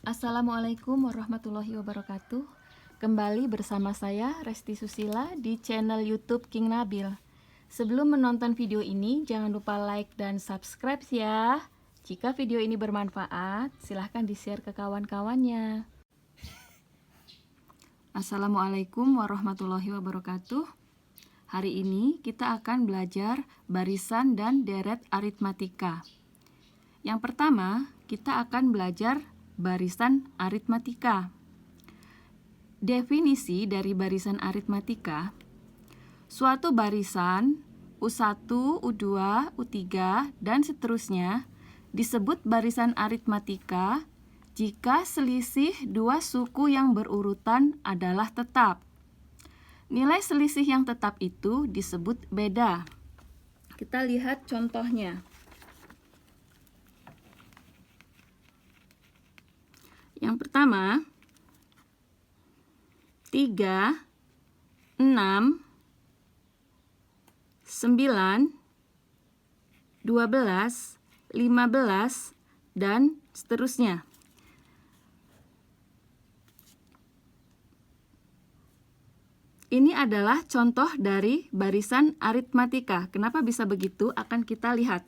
Assalamualaikum warahmatullahi wabarakatuh. Kembali bersama saya Resti Susila di channel YouTube King Nabil. Sebelum menonton video ini, jangan lupa like dan subscribe ya. Jika video ini bermanfaat, silahkan di-share ke kawan-kawannya. Assalamualaikum warahmatullahi wabarakatuh. Hari ini kita akan belajar barisan dan deret aritmatika. Yang pertama, kita akan belajar barisan aritmatika. Definisi dari barisan aritmatika: suatu barisan U1, U2, U3, dan seterusnya disebut barisan aritmatika jika selisih dua suku yang berurutan adalah tetap. Nilai selisih yang tetap itu disebut beda. Kita lihat contohnya. Yang pertama, 3, 6, 9, 12, 15, dan seterusnya. Ini adalah contoh dari barisan aritmatika. Kenapa bisa begitu? Akan kita lihat.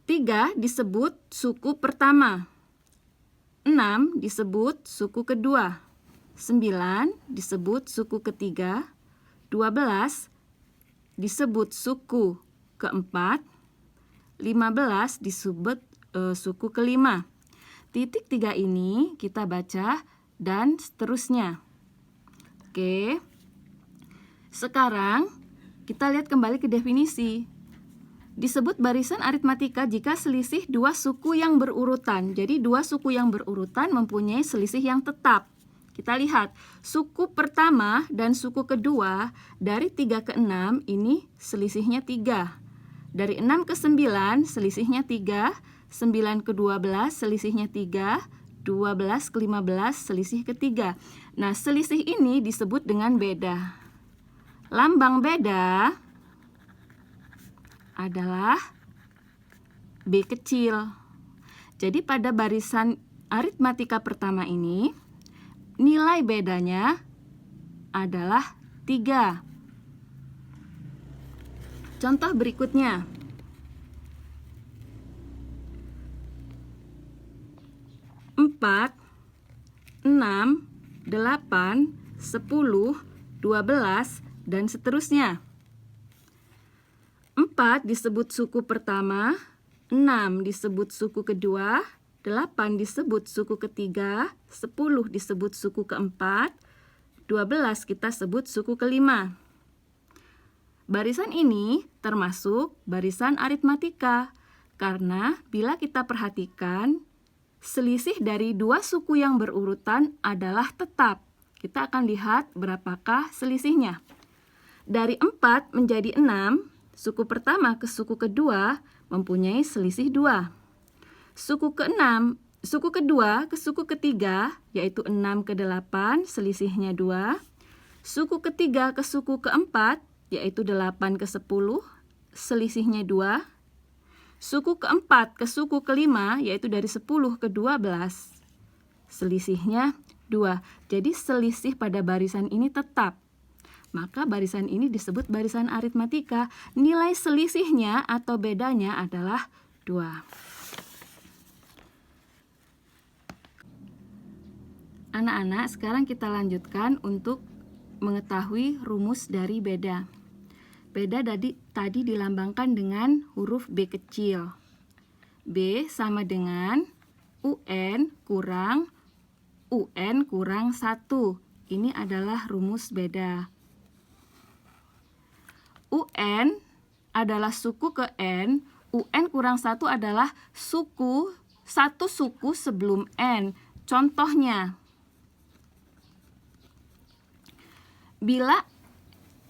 3 disebut suku pertama. 6 disebut suku kedua, 9 disebut suku ketiga, 12 disebut suku keempat, 15 disebut suku kelima. Titik 3 ini kita baca dan seterusnya. Oke. Sekarang kita lihat kembali ke definisi. Disebut barisan aritmatika jika selisih dua suku yang berurutan. Jadi dua suku yang berurutan mempunyai selisih yang tetap. Kita lihat, suku pertama dan suku kedua dari 3 ke 6 ini selisihnya 3. Dari 6 ke 9 selisihnya 3, 9 ke 12 selisihnya 3, 12 ke 15 selisih ketiga. Nah, selisih ini disebut dengan beda. Lambang beda adalah B kecil. Jadi pada barisan aritmatika pertama ini, nilai bedanya adalah 3. Contoh berikutnya. 4, 6, 8, 10, 12, dan seterusnya. 4 disebut suku pertama, 6 disebut suku kedua, 8 disebut suku ketiga, 10 disebut suku keempat, 12 kita sebut suku kelima. Barisan ini termasuk barisan aritmatika karena bila kita perhatikan, selisih dari dua suku yang berurutan adalah tetap. Kita akan lihat berapakah selisihnya. Dari 4 menjadi 6, suku pertama ke suku kedua mempunyai selisih 2. Suku kedua ke suku ketiga, yaitu 6 ke 8, selisihnya 2. Suku ketiga ke suku keempat, yaitu 8 ke 10, selisihnya 2. Suku keempat ke suku kelima, yaitu dari 10 ke 12, selisihnya 2. Jadi selisih pada barisan ini tetap. Maka barisan ini disebut barisan aritmatika. Nilai selisihnya atau bedanya adalah 2. Anak-anak, sekarang kita lanjutkan untuk mengetahui rumus dari beda. Beda tadi dilambangkan dengan huruf B kecil. B sama dengan UN kurang 1. Ini adalah rumus beda. UN adalah suku ke N, UN kurang 1 adalah satu suku sebelum N. Contohnya, bila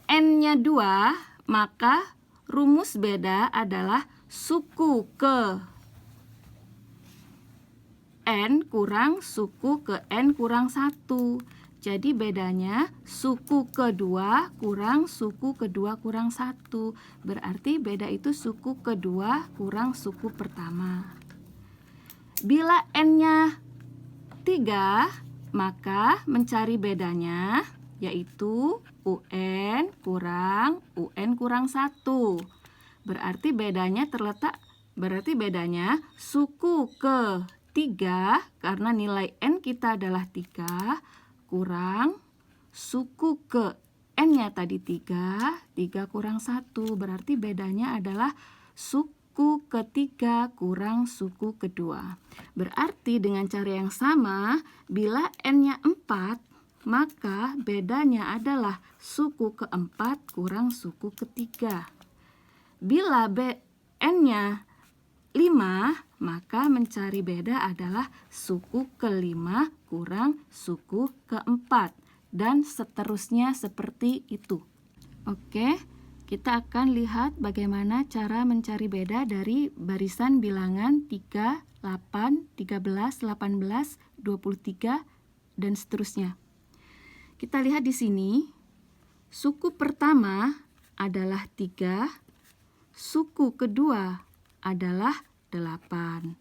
N-nya 2, maka rumus beda adalah suku ke N kurang suku ke N kurang 1. Jadi bedanya suku kedua kurang suku kedua kurang 1. Berarti beda itu suku kedua kurang suku pertama. Bila N-nya 3, maka mencari bedanya yaitu UN kurang 1. Berarti bedanya suku ke-3 karena nilai N kita adalah 3 kurang suku ke N-nya tadi 3 kurang 1. Berarti bedanya adalah suku ketiga kurang suku kedua. Berarti dengan cara yang sama, bila N-nya 4, maka bedanya adalah suku keempat kurang suku ketiga. Bila N-nya 5, maka mencari beda adalah suku kelima kurang suku keempat. Dan seterusnya seperti itu. Oke, kita akan lihat bagaimana cara mencari beda dari barisan bilangan 3, 8, 13, 18, 23, dan seterusnya. Kita lihat di sini, suku pertama adalah 3, suku kedua adalah 8.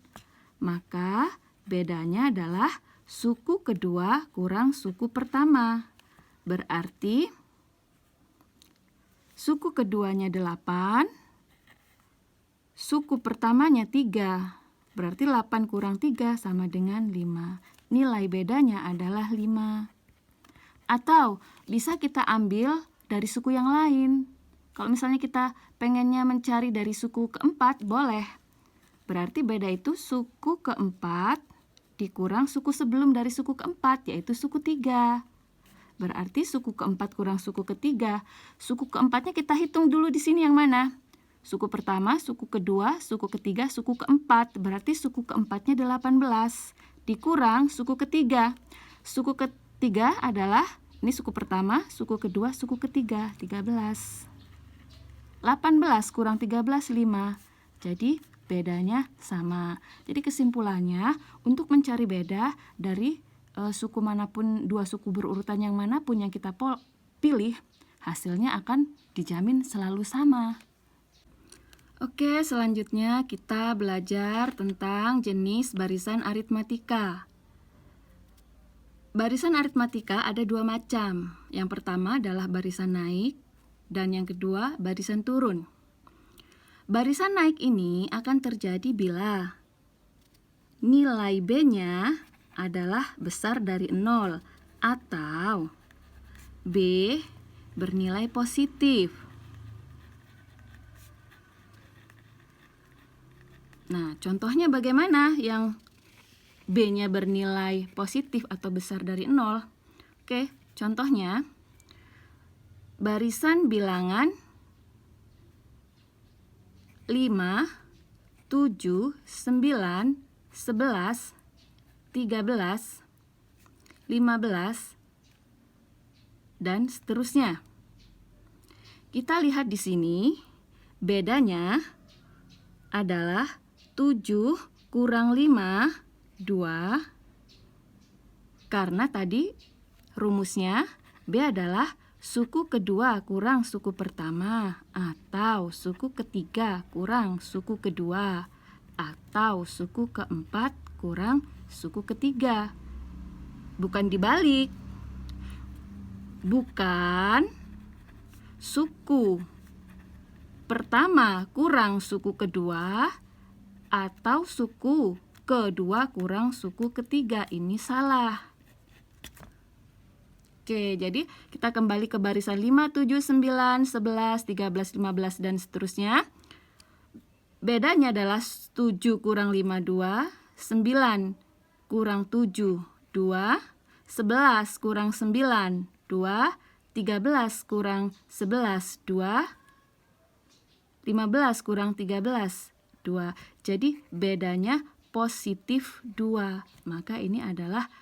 Maka bedanya adalah suku kedua kurang suku pertama. Berarti suku keduanya 8, suku pertamanya 3. Berarti 8 kurang 3 sama dengan 5. Nilai bedanya adalah 5. Atau bisa kita ambil dari suku yang lain. Kalau misalnya kita pengennya mencari dari suku keempat, boleh. Berarti beda itu suku keempat dikurang suku sebelum dari suku keempat, yaitu suku 3. Berarti suku keempat kurang suku ketiga. Suku keempatnya kita hitung dulu di sini yang mana? Suku pertama, suku kedua, suku ketiga, suku keempat. Berarti suku keempatnya 18. Dikurang suku ketiga. Suku ketiga adalah, ini suku pertama, suku kedua, suku ketiga, 13. 18 kurang 13, 5. Jadi bedanya sama. Jadi kesimpulannya, untuk mencari beda dari suku manapun, dua suku berurutan yang manapun yang kita pilih, hasilnya akan dijamin selalu sama. Oke, selanjutnya kita belajar tentang jenis barisan aritmatika. Barisan aritmatika ada 2 macam. Yang pertama adalah barisan naik, dan yang kedua barisan turun. Barisan naik ini akan terjadi bila nilai B-nya adalah besar dari 0 atau B bernilai positif. Nah, contohnya bagaimana yang B-nya bernilai positif atau besar dari 0? Oke, contohnya barisan bilangan 5, 7, 9, 11, 13, 15, dan seterusnya. Kita lihat di sini, bedanya adalah 7 kurang 5, 2. Karena tadi rumusnya B adalah suku kedua kurang suku pertama, atau suku ketiga kurang suku kedua, atau suku keempat kurang suku ketiga. Bukan dibalik. Bukan suku pertama kurang suku kedua, atau suku kedua kurang suku ketiga. Ini salah. Oke, jadi kita kembali ke barisan 5, 7, 9, 11, 13, 15, dan seterusnya. Bedanya adalah 7 kurang 5, 2, 9 kurang 7, 2, 11 kurang 9, 2, 13 kurang 11, 2, 15 kurang 13, 2. Jadi bedanya positif 2. Maka ini adalah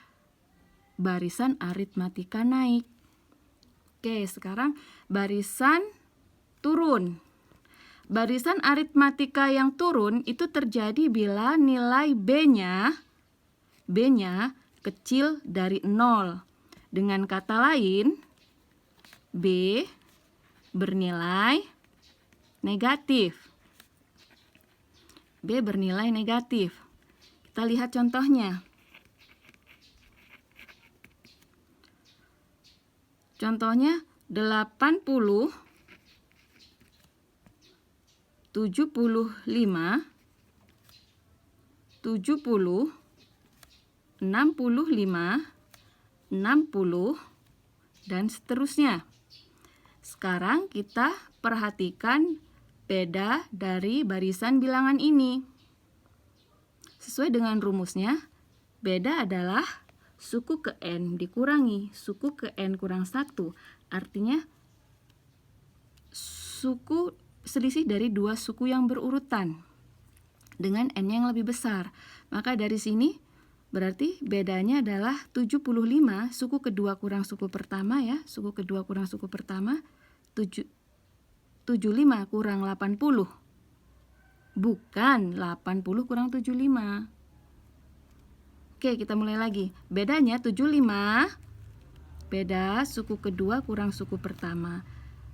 barisan aritmatika naik. Oke, sekarang barisan turun. Barisan aritmatika yang turun itu terjadi bila nilai B-nya kecil dari 0. Dengan kata lain, B bernilai negatif. B bernilai negatif. Kita lihat contohnya. Contohnya 80, 75, 70, 65, 60, dan seterusnya. Sekarang kita perhatikan beda dari barisan bilangan ini. Sesuai dengan rumusnya, beda adalah suku ke N dikurangi suku ke N kurang 1. Artinya suku selisih dari dua suku yang berurutan dengan N yang lebih besar. Maka dari sini berarti bedanya adalah 75 suku kedua kurang suku pertama ya. Suku kedua kurang suku pertama 75 kurang 80. Bukan 80 kurang 75. Oke, kita mulai lagi. Bedanya 75 beda suku kedua kurang suku pertama.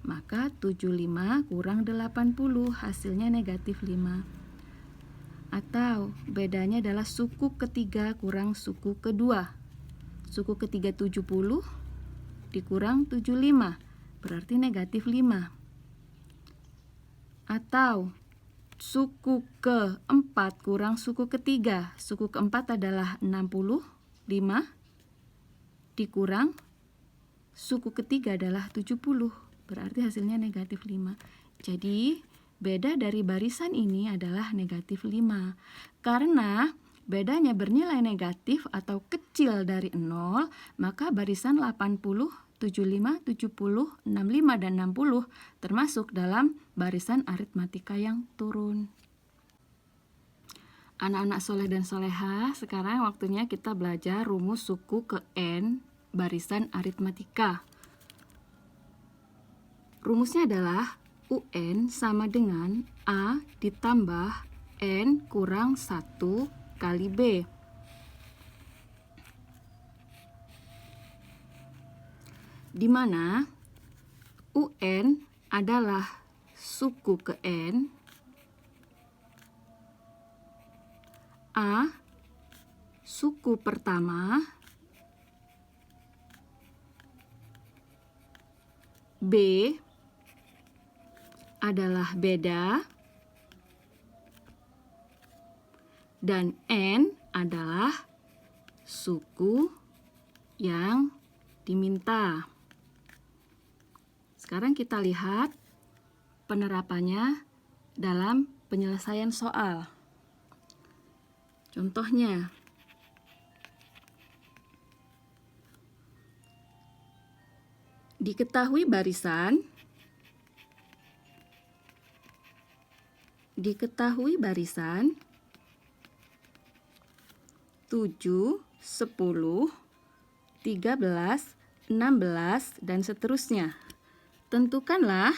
Maka 75 kurang 80 hasilnya negatif 5. Atau bedanya adalah suku ketiga kurang suku kedua. Suku ketiga 70 dikurang 75 berarti negatif 5. Atau suku keempat kurang suku ketiga. Suku keempat adalah 65 dikurang suku ketiga adalah 70. Berarti hasilnya negatif 5. Jadi beda dari barisan ini adalah negatif 5. Karena bedanya bernilai negatif atau kecil dari 0, maka barisan 80, 75, 70, 65, dan 60 termasuk dalam barisan aritmatika yang turun. Anak-anak soleh dan soleha, sekarang waktunya kita belajar rumus suku ke N barisan aritmatika. Rumusnya adalah UN sama dengan A ditambah N kurang 1 kali B. Di mana UN adalah suku ke N, A suku pertama, B adalah beda, dan N adalah suku yang diminta. Sekarang kita lihat penerapannya dalam penyelesaian soal. Contohnya, diketahui barisan 7, 10, 13, 16, dan seterusnya. Tentukanlah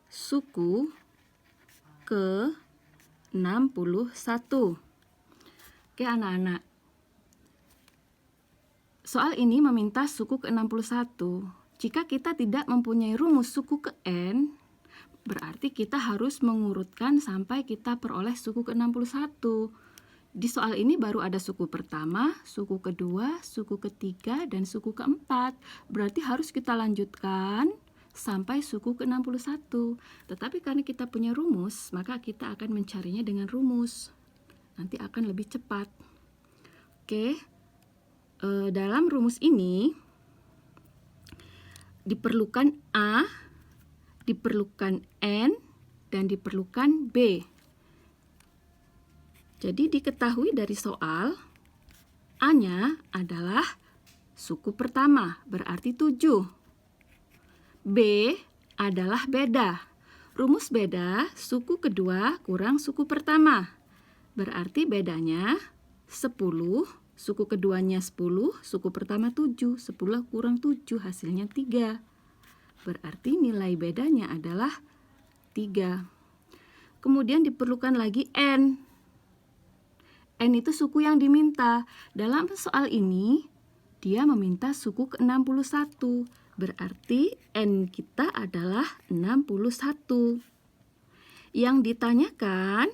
suku ke 61. Oke anak-anak, soal ini meminta suku ke 61. Jika kita tidak mempunyai rumus suku ke N, berarti kita harus mengurutkan sampai kita peroleh suku ke 61. Di soal ini baru ada suku pertama, suku kedua, suku ketiga, dan suku keempat. Berarti harus kita lanjutkan sampai suku ke 61. Tetapi karena kita punya rumus, maka kita akan mencarinya dengan rumus. Nanti akan lebih cepat. Oke, dalam rumus ini diperlukan A, diperlukan N, dan diperlukan B. Jadi diketahui dari soal, A-nya adalah suku pertama, berarti 7. B adalah beda. Rumus beda, suku kedua kurang suku pertama. Berarti bedanya 10, suku keduanya 10, suku pertama 7. 10 kurang 7, hasilnya 3. Berarti nilai bedanya adalah 3. Kemudian diperlukan lagi N. N itu suku yang diminta. Dalam soal ini, dia meminta suku ke 61. Berarti N kita adalah 61. Yang ditanyakan,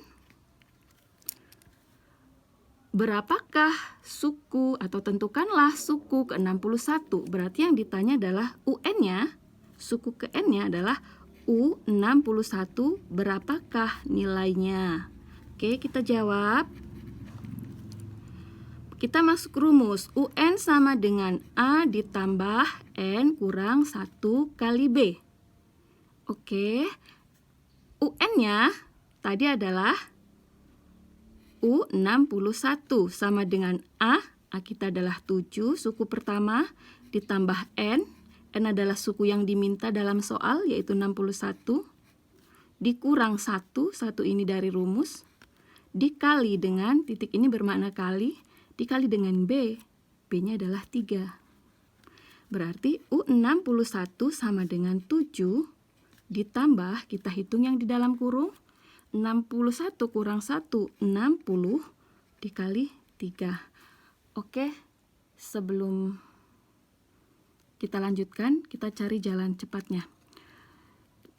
berapakah suku atau tentukanlah suku ke-61. Berarti yang ditanya adalah UN-nya, suku ke N-nya adalah U61, berapakah nilainya? Oke, kita jawab. Kita masuk rumus, UN sama dengan A ditambah N kurang 1 kali B. Oke, UN-nya tadi adalah U61 sama dengan A kita adalah 7, suku pertama, ditambah N adalah suku yang diminta dalam soal, yaitu 61, dikurang 1 ini dari rumus, dikali dengan, titik ini bermakna kali, dikali dengan B, B-nya adalah 3. Berarti U61 sama dengan 7, ditambah, kita hitung yang di dalam kurung, 61 kurang 1, 60, dikali 3. Oke, sebelum kita lanjutkan, kita cari jalan cepatnya.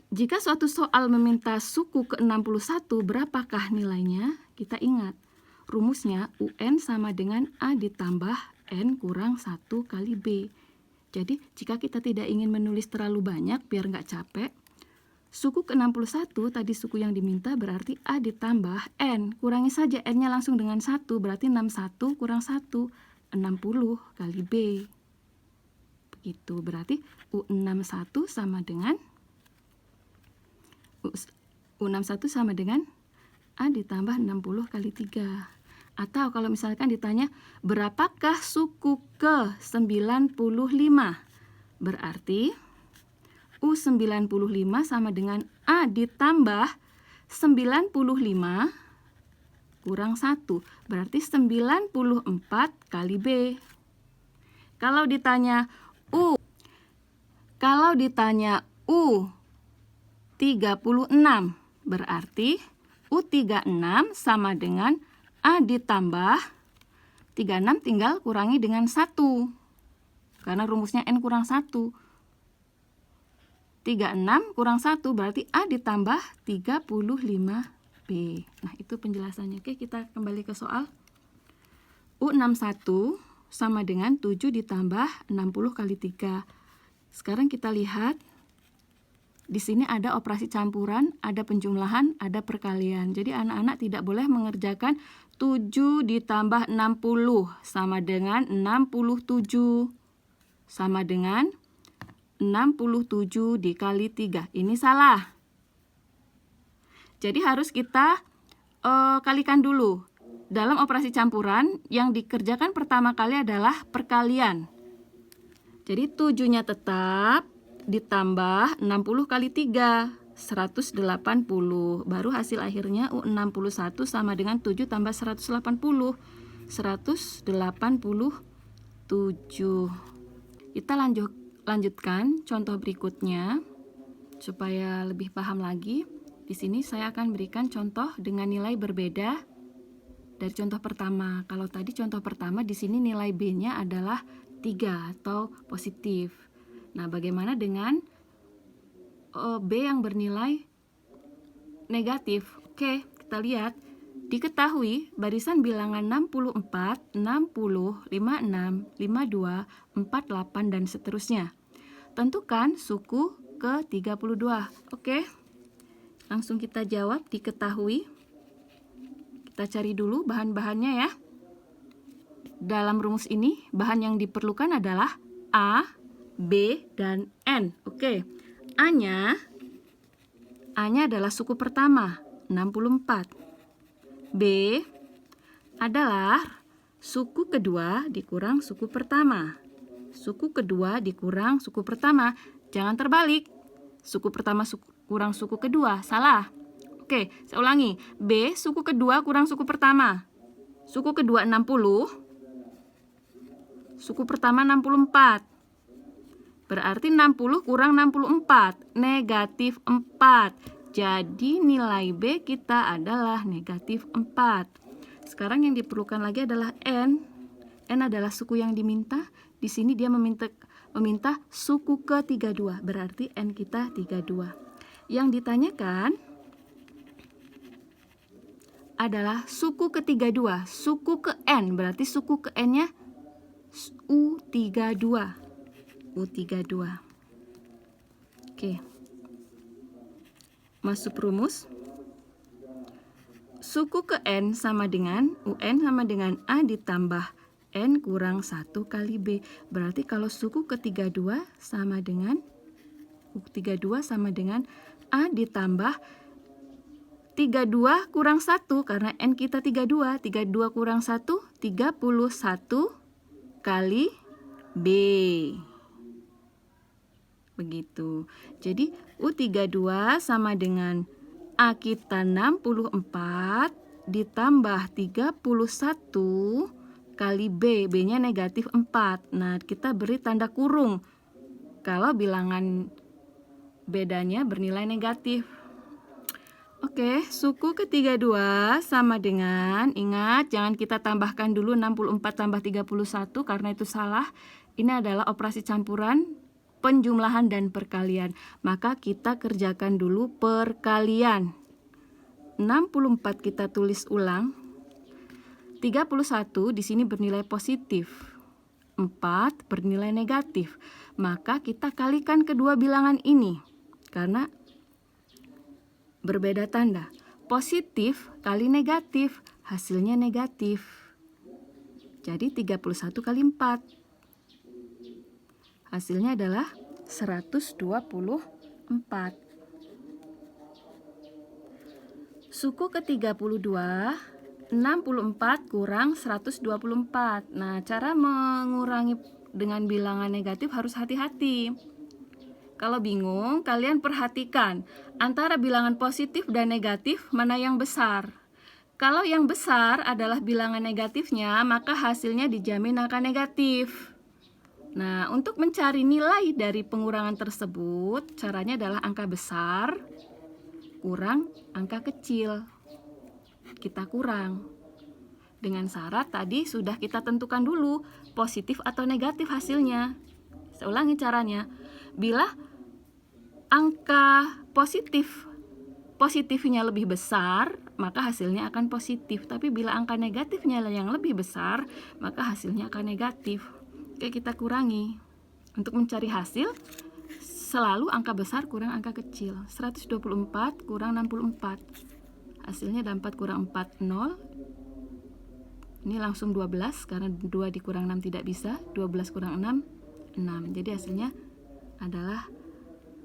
Jika suatu soal meminta suku ke-61, berapakah nilainya? Kita ingat, rumusnya UN sama dengan A ditambah N kurang 1 kali B. Jadi, jika kita tidak ingin menulis terlalu banyak, biar nggak capek, suku ke-61, tadi suku yang diminta berarti A ditambah N. Kurangi saja N-nya langsung dengan 1, berarti 61 kurang 1, 60 kali B. Begitu, berarti U61 sama dengan A ditambah 60 kali 3. Atau kalau misalkan ditanya, berapakah suku ke-95? Berarti U95 sama dengan A ditambah 95 kurang 1. Berarti 94 kali B. Kalau ditanya U36, berarti U36 sama dengan A ditambah 36 tinggal kurangi dengan 1. Karena rumusnya N kurang 1. 36 kurang 1 berarti A ditambah 35B. Nah, itu penjelasannya. Oke, kita kembali ke soal. U61 sama dengan 7 ditambah 60 kali 3. Sekarang kita lihat. Di sini ada operasi campuran, ada penjumlahan, ada perkalian. Jadi anak-anak tidak boleh mengerjakan 7 ditambah 60 sama dengan 67. Sama dengan 67 dikali 3. Ini salah. Jadi harus kita kalikan dulu. Dalam operasi campuran, yang dikerjakan pertama kali adalah perkalian. Jadi 7-nya tetap ditambah 60 kali 3, 180. Baru hasil akhirnya U61 sama dengan 7 tambah 180, 187. Kita lanjutkan contoh berikutnya supaya lebih paham lagi. Di sini saya akan berikan contoh dengan nilai berbeda dari contoh pertama. Kalau tadi contoh pertama di sini nilai B-nya adalah 3 atau positif. Nah, bagaimana dengan B yang bernilai negatif? Oke, kita lihat. Diketahui barisan bilangan 64, 60, 56, 52, 48, dan seterusnya. Tentukan suku ke-32. Oke, langsung kita jawab diketahui. Kita cari dulu bahan-bahannya ya. Dalam rumus ini, bahan yang diperlukan adalah A, B, dan N. Oke, A-nya adalah suku pertama, 64. B adalah suku kedua dikurang suku pertama. Suku kedua dikurang suku pertama. Jangan terbalik. Suku pertama kurang suku kedua. Salah. Oke, saya ulangi. B, suku kedua kurang suku pertama. Suku kedua 60. Suku pertama 64. Berarti 60 kurang 64, negatif 4. Jadi nilai B kita adalah negatif 4. Sekarang yang diperlukan lagi adalah N. N adalah suku yang diminta. Di sini dia meminta suku ke-32. Berarti N kita 32. Yang ditanyakan, adalah suku ke-32. Suku ke N, berarti suku ke N-nya U32. U32. Oke. Masuk rumus. Suku ke N sama dengan UN sama dengan A ditambah N kurang 1 kali B. Berarti kalau suku ke-32 sama dengan U32 sama dengan A ditambah 32 kurang 1 karena N kita 32. 32 kurang 1, 31 kali B. Begitu. Jadi U32 sama dengan A kita 64 ditambah 31 kali B. B-nya negatif 4. Nah, kita beri tanda kurung kalau bilangan bedanya bernilai negatif. Oke, suku ke-32 sama dengan, ingat jangan kita tambahkan dulu 64 tambah 31 karena itu salah. Ini adalah operasi campuran, penjumlahan dan perkalian. Maka kita kerjakan dulu perkalian. 64 kita tulis ulang. 31 di sini bernilai positif. 4 bernilai negatif. Maka kita kalikan kedua bilangan ini. Karena berbeda tanda. Positif kali negatif, hasilnya negatif. Jadi 31 kali 4. Hasilnya adalah 124. Suku ke-32, 64 kurang 124. Nah, cara mengurangi dengan bilangan negatif harus hati-hati. Kalau bingung, kalian perhatikan antara bilangan positif dan negatif mana yang besar. Kalau yang besar adalah bilangan negatifnya, maka hasilnya dijamin akan negatif. Nah, untuk mencari nilai dari pengurangan tersebut, caranya adalah angka besar kurang angka kecil. Kita kurang. Dengan syarat tadi sudah kita tentukan dulu positif atau negatif hasilnya. Saya ulangi caranya. Bila angka positifnya lebih besar, maka hasilnya akan positif. Tapi bila angka negatifnya yang lebih besar, maka hasilnya akan negatif. Oke, kita kurangi. Untuk mencari hasil, selalu angka besar kurang angka kecil. 124 kurang 64. Hasilnya ada 4 kurang 4, 0. Ini langsung 12, karena 2 dikurang 6 tidak bisa. 12 kurang 6, 6. Jadi hasilnya adalah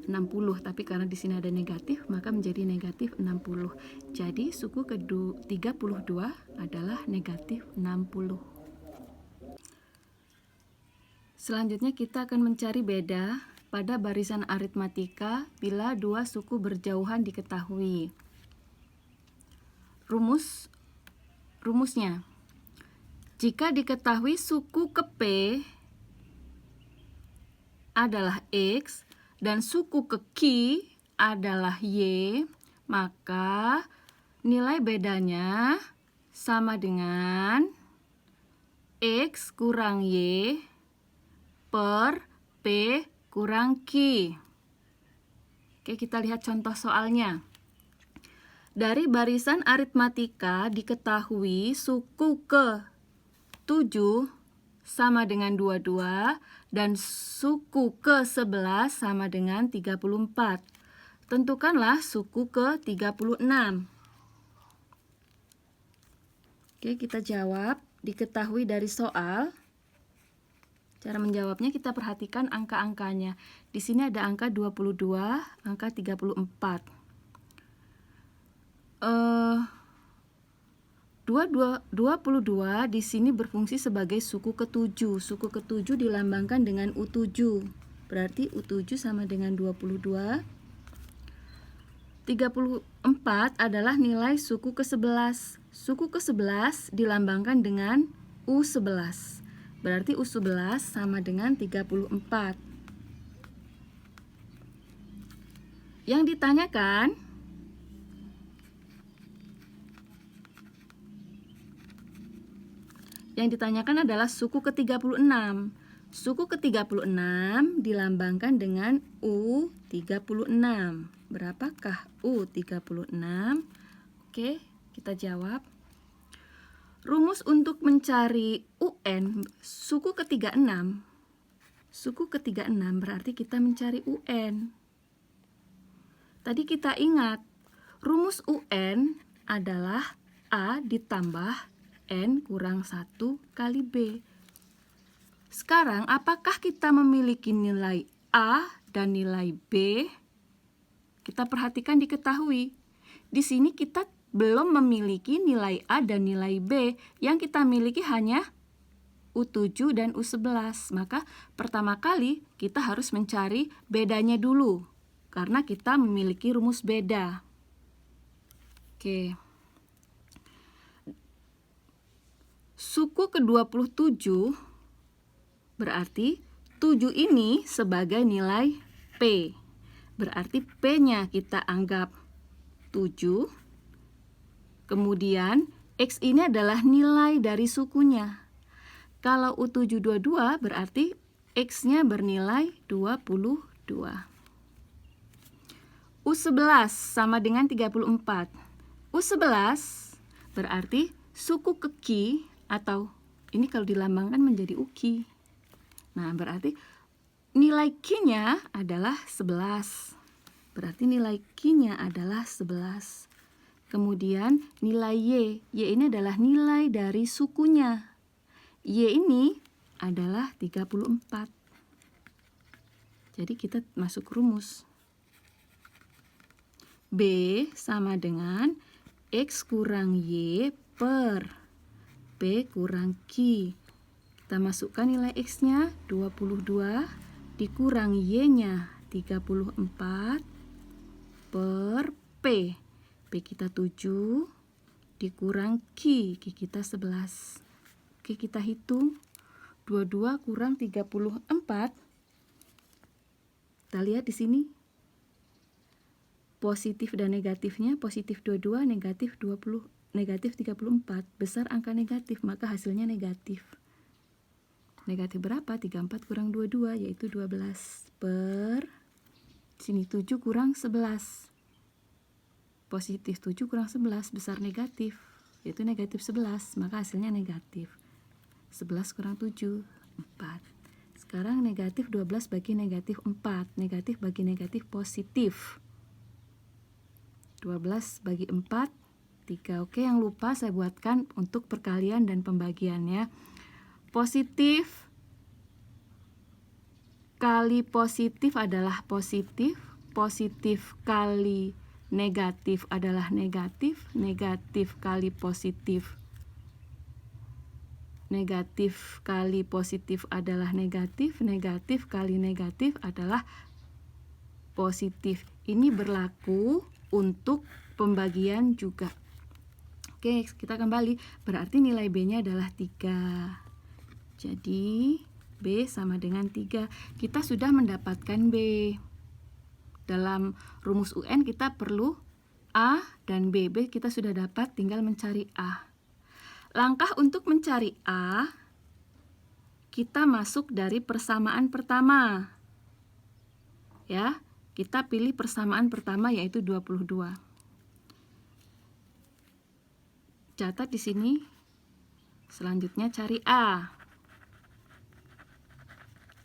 60, tapi karena di sini ada negatif, maka menjadi negatif 60. Jadi suku ke-32 adalah negatif 60. Selanjutnya kita akan mencari beda pada barisan aritmatika bila dua suku berjauhan diketahui. Rumusnya. Jika diketahui suku ke P adalah X dan suku ke Q adalah Y, maka nilai bedanya sama dengan X kurang Y per P kurang Q. Oke, kita lihat contoh soalnya. Dari barisan aritmatika diketahui suku ke 7 sama dengan 22 dan suku ke 11 sama dengan 34. Tentukanlah suku ke 36. Oke, kita jawab. Diketahui dari soal. Cara menjawabnya kita perhatikan angka-angkanya. Di sini ada angka 22, angka 34. 22 di sini berfungsi sebagai suku ke-7. Suku ke-7 dilambangkan dengan U7. Berarti U7 sama dengan 22. 34 adalah nilai suku ke-11. Suku ke-11 dilambangkan dengan U11. Berarti U11 sama dengan 34. Yang ditanyakan adalah suku ke-36. Suku ke-36 dilambangkan dengan U36. Berapakah U36? Oke, Kita jawab. Rumus untuk mencari UN suku ketiga 6. Suku ketiga 6 berarti kita mencari UN. Tadi kita ingat, rumus UN adalah A ditambah N kurang 1 kali B. Sekarang, apakah kita memiliki nilai A dan nilai B? Kita perhatikan diketahui. Di sini kita belum memiliki nilai A dan nilai B. Yang kita miliki hanya U7 dan U11. Maka pertama kali kita harus mencari bedanya dulu. Karena kita memiliki rumus beda. Oke. Suku ke-27 berarti 7 ini sebagai nilai P. Berarti P-nya kita anggap 7. Kemudian X ini adalah nilai dari sukunya. Kalau U722 berarti X-nya bernilai 22. U11 sama dengan 34. U11 berarti suku ke Ki, atau ini kalau dilambangkan menjadi Uki. Nah, berarti nilai Ki-nya adalah 11. Berarti nilai Ki-nya adalah 11. Kemudian nilai Y. Y ini adalah nilai dari sukunya. Y ini adalah 34. Jadi kita masuk rumus. B sama dengan X kurang Y per P kurang Q. Kita masukkan nilai X-nya 22 dikurang Y-nya 34 per P. P kita 7 dikurang Q kita 11. Oke, kita hitung. 22 kurang 34. Kita lihat di sini. Positif dan negatifnya, positif 22, negatif 20, negatif 34. Besar angka negatif, maka hasilnya negatif. Negatif berapa? 34 kurang 22, yaitu 12 per sini 7 kurang 11. Positif 7 kurang 11 besar negatif, yaitu negatif 11, maka hasilnya negatif. 11 kurang 7, 4. Sekarang negatif 12 bagi negatif 4, negatif bagi negatif positif. 12 bagi 4, 3. Oke, yang lupa saya buatkan untuk perkalian dan pembagiannya. Positif kali positif adalah positif, positif kali negatif adalah negatif, negatif kali positif. Negatif kali positif adalah negatif, negatif kali negatif adalah positif. Ini berlaku untuk pembagian juga. Oke, kita kembali. Berarti nilai B-nya adalah 3. Jadi, B sama dengan 3. Kita sudah mendapatkan B. Dalam rumus UN kita perlu A dan B. B kita sudah dapat, tinggal mencari A. Langkah untuk mencari A, kita masuk dari persamaan pertama. Ya, kita pilih persamaan pertama yaitu 22. Catat di sini. Selanjutnya cari A.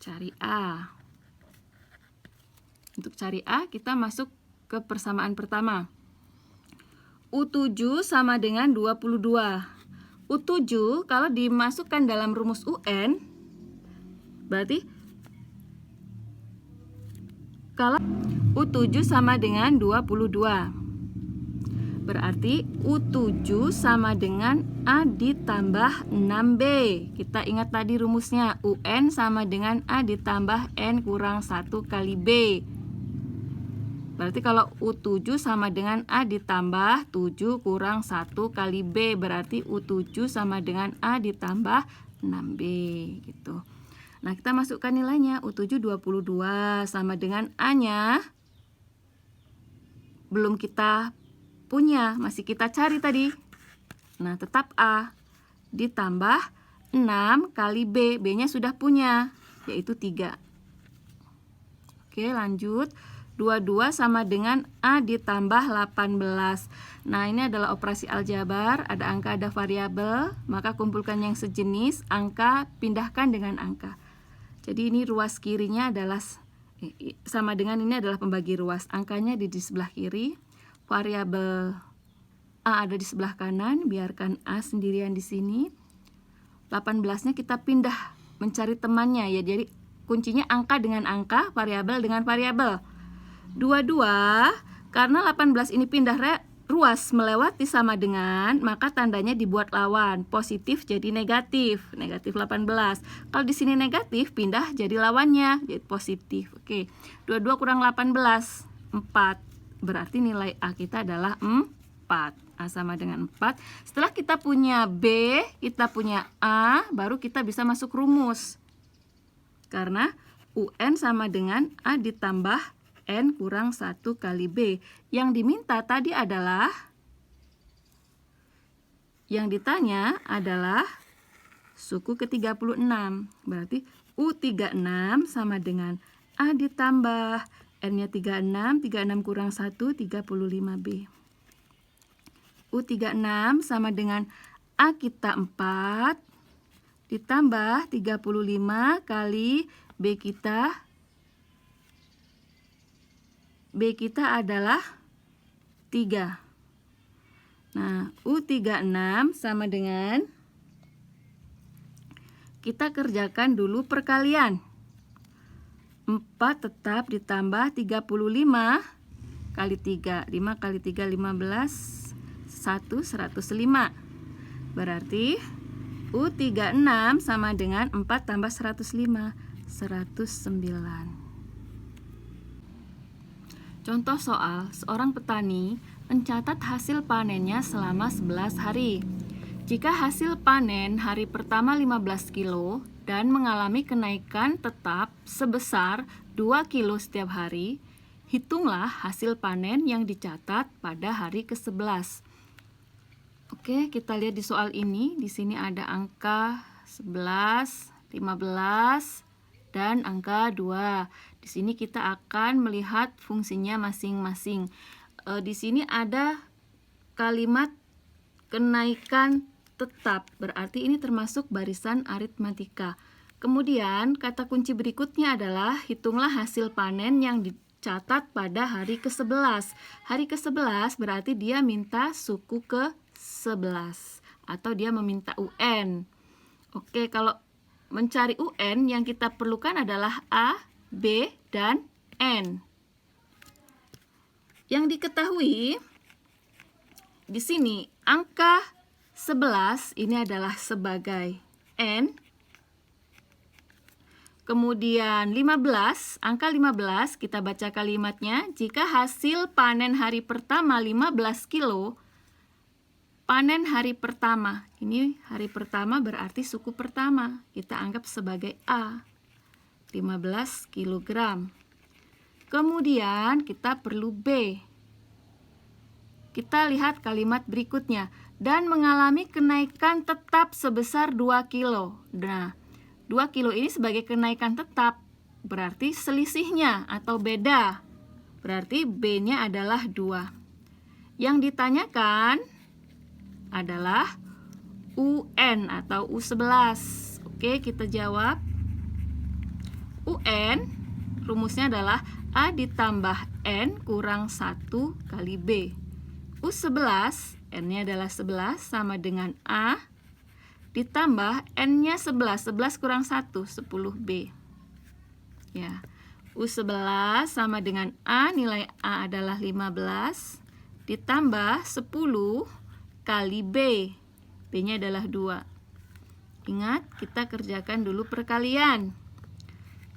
Cari A. Untuk cari A, kita masuk ke persamaan pertama. U7 sama dengan 22. U7 kalau dimasukkan dalam rumus UN, berarti kalau U7 sama dengan 22. Berarti U7 sama dengan A ditambah 6B. Kita ingat tadi rumusnya, UN sama dengan A ditambah N kurang 1 kali B. Berarti kalau U7 sama dengan A ditambah 7 kurang 1 kali B. Berarti U7 sama dengan A ditambah 6B gitu. Nah, kita masukkan nilainya. U7 22 sama dengan A-nya belum kita punya, masih kita cari tadi. Nah, tetap A ditambah 6 kali B. B-nya sudah punya, yaitu 3. Oke, lanjut. 22 sama dengan A ditambah 18. Nah, ini adalah operasi aljabar, ada angka, ada variabel, maka kumpulkan yang sejenis, angka, pindahkan dengan angka. Jadi ini ruas kirinya adalah sama dengan ini adalah pembagi ruas. Angkanya di sebelah kiri, variabel A ada di sebelah kanan, biarkan A sendirian di sini. 18-nya kita pindah mencari temannya ya. Jadi kuncinya angka dengan angka, variabel dengan variabel. 22, karena 18 ini pindah ruas melewati sama dengan, maka tandanya dibuat lawan. Positif jadi negatif, negatif 18. Kalau di sini negatif, pindah jadi lawannya, jadi positif. Oke, 22 kurang 18, 4. Berarti nilai A kita adalah 4. A sama dengan 4. Setelah kita punya B, kita punya A, baru kita bisa masuk rumus. Karena UN sama dengan A ditambah N kurang 1 kali B. Yang diminta tadi adalah, yang ditanya adalah suku ke-36. Berarti U36 sama dengan A ditambah N-nya 36, 36 kurang 1, 35B. U36 sama dengan A kita 4 ditambah 35 kali B kita adalah 3. Nah, U36 sama dengan, kita kerjakan dulu perkalian. 4 tetap ditambah 35 kali 3. 5 kali 3, 15. 105. Berarti U36 sama dengan 4 tambah 105. 109. Contoh soal, seorang petani mencatat hasil panennya selama 11 hari. Jika hasil panen hari pertama 15 kilo dan mengalami kenaikan tetap sebesar 2 kilo setiap hari, hitunglah hasil panen yang dicatat pada hari ke-11. Oke, kita lihat di soal ini. Di sini ada angka 11, 15, dan angka 2. Di sini kita akan melihat fungsinya masing-masing. Di sini ada kalimat kenaikan tetap, berarti ini termasuk barisan aritmatika. Kemudian kata kunci berikutnya adalah hitunglah hasil panen yang dicatat pada hari ke-11. Hari ke-11 berarti dia minta suku ke-11 atau dia meminta UN. Oke, kalau mencari UN yang kita perlukan adalah A, B, dan N. Yang diketahui di sini angka 11 ini adalah sebagai N. Kemudian 15, angka 15 kita baca kalimatnya, jika hasil panen hari pertama 15 kilo, panen hari pertama, ini hari pertama berarti suku pertama, kita anggap sebagai A, 15 kilogram. Kemudian kita perlu B. Kita lihat kalimat berikutnya, dan mengalami kenaikan tetap sebesar 2 kilo. Nah, 2 kilo ini sebagai kenaikan tetap, berarti selisihnya atau beda. Berarti B-nya adalah 2. Yang ditanyakan adalah UN atau U11. Oke, kita jawab. UN, rumusnya adalah A ditambah N kurang 1 kali B. U11, N-nya adalah 11 sama dengan A ditambah N-nya 11, 11 kurang 1, 10B. Ya, U11 sama dengan A, nilai A adalah 15, ditambah 10 kali B. B-nya adalah 2. Ingat, kita kerjakan dulu perkalian.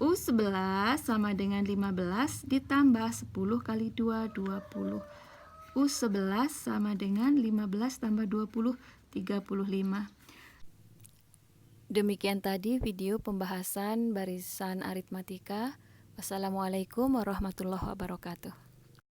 U11 sama dengan 15 ditambah 10 kali 2, 20. U11 sama dengan 15 tambah 20, 35. Demikian tadi video pembahasan barisan aritmatika. Wassalamualaikum warahmatullahi wabarakatuh.